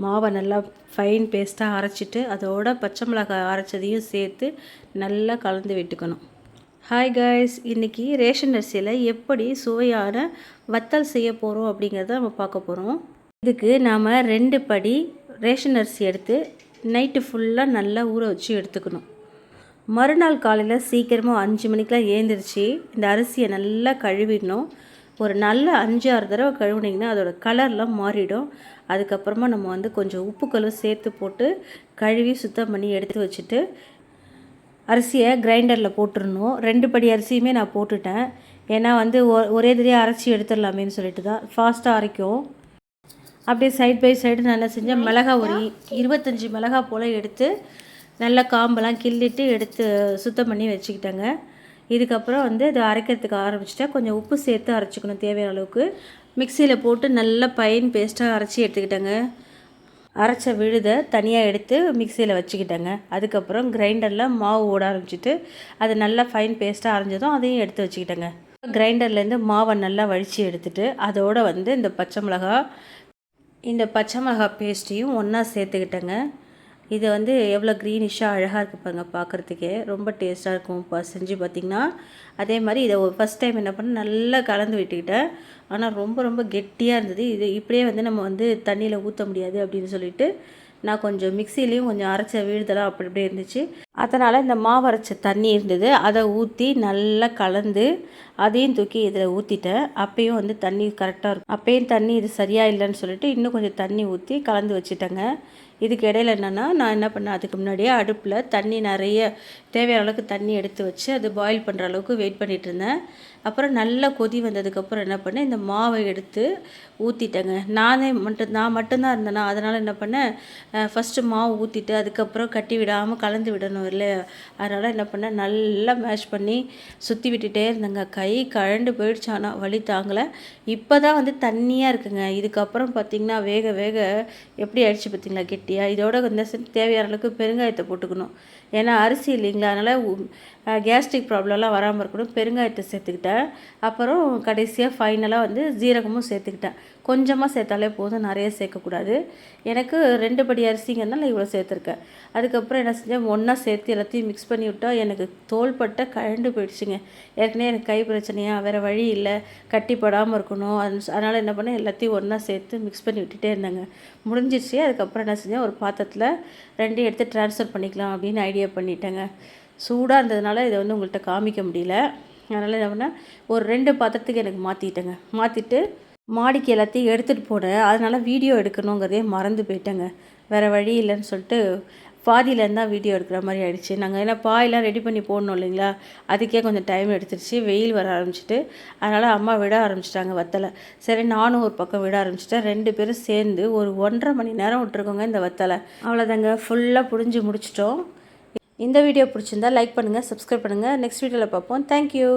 மாவை நல்லா ஃபைன் பேஸ்ட்டாக அரைச்சிட்டு அதோட பச்சை மிளகாய் அரைச்சதையும் சேர்த்து நல்லா கலந்து விட்டுக்கணும். ஹாய் காய்ஸ், இன்றைக்கி ரேஷன் அரிசியில் எப்படி சுவையான வத்தல் செய்ய போகிறோம் அப்படிங்கிறத நம்ம பார்க்க போகிறோம். இதுக்கு நாம் 2 படி ரேஷன் அரிசி எடுத்து நைட்டு ஃபுல்லாக நல்லா ஊற வச்சு எடுத்துக்கணும். மறுநாள் காலையில் சீக்கிரமாக 5 மணிக்கெலாம் ஏந்திரிச்சு இந்த அரிசியை நல்லா கழுவிடணும். ஒரு நல்ல 5-6 தடவை கழுவுனிங்கன்னா அதோடய கலர்லாம் மாறிடும். அதுக்கப்புறமா நம்ம கொஞ்சம் உப்புக்களும் சேர்த்து போட்டு கழுவி சுத்தம் பண்ணி எடுத்து வச்சுட்டு அரிசியை கிரைண்டரில் போட்டுடணும். 2 படி அரிசியுமே நான் போட்டுட்டேன். ஏன்னா ஒரே தடவை அரைச்சி எடுத்துடலாமேன்னு சொல்லிட்டு தான் ஃபாஸ்ட்டாக அரைக்கும். அப்படியே சைட் பை சைடு நான் என்ன செஞ்சேன், மிளகாய் ஒரு 25 மிளகாய் போல் எடுத்து நல்லா காம்பெல்லாம் கிள்ளிட்டு எடுத்து சுத்தம் பண்ணி வச்சுக்கிட்டேங்க. இதுக்கப்புறம் இது அரைக்கிறதுக்கு ஆரம்பிச்சிட்டேன். கொஞ்சம் உப்பு சேர்த்து அரைச்சிக்கணும் தேவையான அளவுக்கு. மிக்சியில் போட்டு நல்லா ஃபைன் பேஸ்ட்டாக அரைச்சி எடுத்துக்கிட்டேங்க. அரைச்ச விழுதை தனியாக எடுத்து மிக்சியில் வச்சுக்கிட்டேங்க. அதுக்கப்புறம் கிரைண்டரில் மாவு ஓட ஆரம்பிச்சிட்டு அது நல்லா ஃபைன் பேஸ்ட்டாக அரைஞ்சதும் அதையும் எடுத்து வச்சுக்கிட்டேங்க. கிரைண்டர்லேருந்து மாவை நல்லா வழித்து எடுத்துகிட்டு அதோடு இந்த பச்சை மிளகாய் பேஸ்ட்டையும் ஒன்றா சேர்த்துக்கிட்டேங்க. இது எவ்வளோ க்ரீனிஷாக அழகாக இருக்குது பாருங்கள், பார்க்குறதுக்கே ரொம்ப டேஸ்ட்டாக இருக்கும். இப்போ செஞ்சு பார்த்திங்கன்னா அதே மாதிரி இதை ஃபஸ்ட் டைம் என்ன பண்ண நல்லா கலந்து விட்டுக்கிட்டேன். ஆனால் ரொம்ப கெட்டியாக இருந்தது. இது இப்படியே நம்ம தண்ணியில் ஊற்ற முடியாது அப்படின்னு சொல்லிட்டு நான் கொஞ்சம் மிக்சிலையும் கொஞ்சம் அரைச்ச விழுதெல்லாம் அப்படி இப்படியே இருந்துச்சு. அதனால் இந்த மாவு அரைச்ச தண்ணி இருந்தது, அதை ஊற்றி நல்லா கலந்து அதையும் தூக்கி இதில் ஊற்றிட்டேன். அப்பயும் தண்ணி கரெக்டாக இருக்கும். அப்பயும் தண்ணி இது சரியாக இல்லைன்னு சொல்லிட்டு இன்னும் கொஞ்சம் தண்ணி ஊற்றி கலந்து வச்சுட்டேங்க. இதுக்கு இடையில என்னென்னா நான் என்ன பண்ணேன், அதுக்கு முன்னாடியே அடுப்பில் தண்ணி நிறைய தேவையான அளவுக்கு தண்ணி எடுத்து வச்சு அது பாயில் பண்ணுற அளவுக்கு வெயிட் பண்ணிகிட்டு இருந்தேன். அப்புறம் நல்லா கொதி வந்ததுக்கப்புறம் என்ன பண்ணேன், இந்த மாவை எடுத்து ஊற்றிட்டேங்க. நான் மட்டும்தான் இருந்தேன்னா அதனால் என்ன பண்ணேன், ஃபஸ்ட்டு மாவு ஊற்றிட்டு அதுக்கப்புறம் கட்டி விடாமல் கலந்து விடணும் இல்லையா. அதனால் என்ன பண்ணேன், நல்லா மேஷ் பண்ணி சுற்றி விட்டுட்டே இருந்தேங்க. கை கழண்டு போயிடுச்சு, ஆனால் வலி தாங்கலை. இப்போ தான் தண்ணியாக இருக்குங்க. இதுக்கப்புறம் பார்த்திங்கன்னா வேக வேக எப்படி ஆயிடுச்சு பார்த்திங்களா கெட்டியாக. இதோட தேவையான அளவுக்கு பெருங்காயத்தை போட்டுக்கணும். ஏன்னா அரிசி இல்லைங்களா, அதனால் கேஸ்ட்ரிக் ப்ராப்ளம்லாம் வராமல் இருக்கணும். பெருங்காயத்தை சேர்த்துக்கிட்டேன். அப்புறம் கடைசியாக ஃபைனலாக ஜீரகமும் சேர்த்துக்கிட்டேன். கொஞ்சமாக சேர்த்தாலே போதும், நிறைய சேர்க்கக்கூடாது. எனக்கு 2 படி அரிசிங்கிறதுனால இவ்வளோ சேர்த்துருக்கேன். அதுக்கப்புறம் என்ன செஞ்சேன், ஒன்றா சேர்த்து எல்லாத்தையும் மிக்ஸ் பண்ணி விட்டால் எனக்கு தோள்பட்டை கழண்டு போயிடுச்சுங்க. ஏற்கனவே எனக்கு கை பிரச்சனையாக வேறு வழி இல்லை, கட்டிப்படாமல் இருக்கணும். அதனால் என்ன பண்ணேன், எல்லாத்தையும் ஒன்றா சேர்த்து மிக்ஸ் பண்ணி விட்டுட்டே இருந்தாங்க. முடிஞ்சிடுச்சு. அதுக்கப்புறம் என்ன செஞ்சேன், ஒரு பாத்திரத்தில் 2 எடுத்து ட்ரான்ஸ்ஃபர் பண்ணிக்கலாம் அப்படின்னு ஐடியா பண்ணிட்டேங்க. சூடாக இருந்ததுனால இதை உங்கள்கிட்ட காமிக்க முடியல. அதனால் என்ன பண்ணேன், ஒரு 2 பாத்திரத்துக்கு எனக்கு மாற்றிட்டேங்க. மாற்றிட்டு மாடிக்கு எல்லாத்தையும் எடுத்துகிட்டு போனேன். அதனால் வீடியோ எடுக்கணுங்கிறதே மறந்து போயிட்டேங்க. வேறு வழி இல்லைன்னு சொல்லிட்டு பாதியிலேருந்து தான் வீடியோ எடுக்கிற மாதிரி ஆகிடுச்சு. நாங்கள் ஏன்னா பாயெல்லாம் ரெடி பண்ணி போடணும் இல்லைங்களா, அதுக்கே கொஞ்சம் டைம் எடுத்துருச்சு. வெயில் வர ஆரம்பிச்சிட்டு அதனால் அம்மா விட ஆரம்பிச்சிட்டாங்க வத்தலை. சரி நானும் ஒரு பக்கம் விட ஆரம்பிச்சிட்டேன். 2 பேரும் சேர்ந்து ஒரு 1.5 மணி நேரம் விட்டுருக்கோங்க இந்த வத்தலை. அவ்வளோதாங்க, ஃபுல்லாக புழிஞ்சு முடிச்சிட்டோம். இந்த வீடியோ பிடிச்சிருந்தா லைக் பண்ணுங்கள், சப்ஸ்கிரைப் பண்ணுங்கள். நெக்ஸ்ட் வீடியோவில் பார்ப்போம். தேங்க்யூ.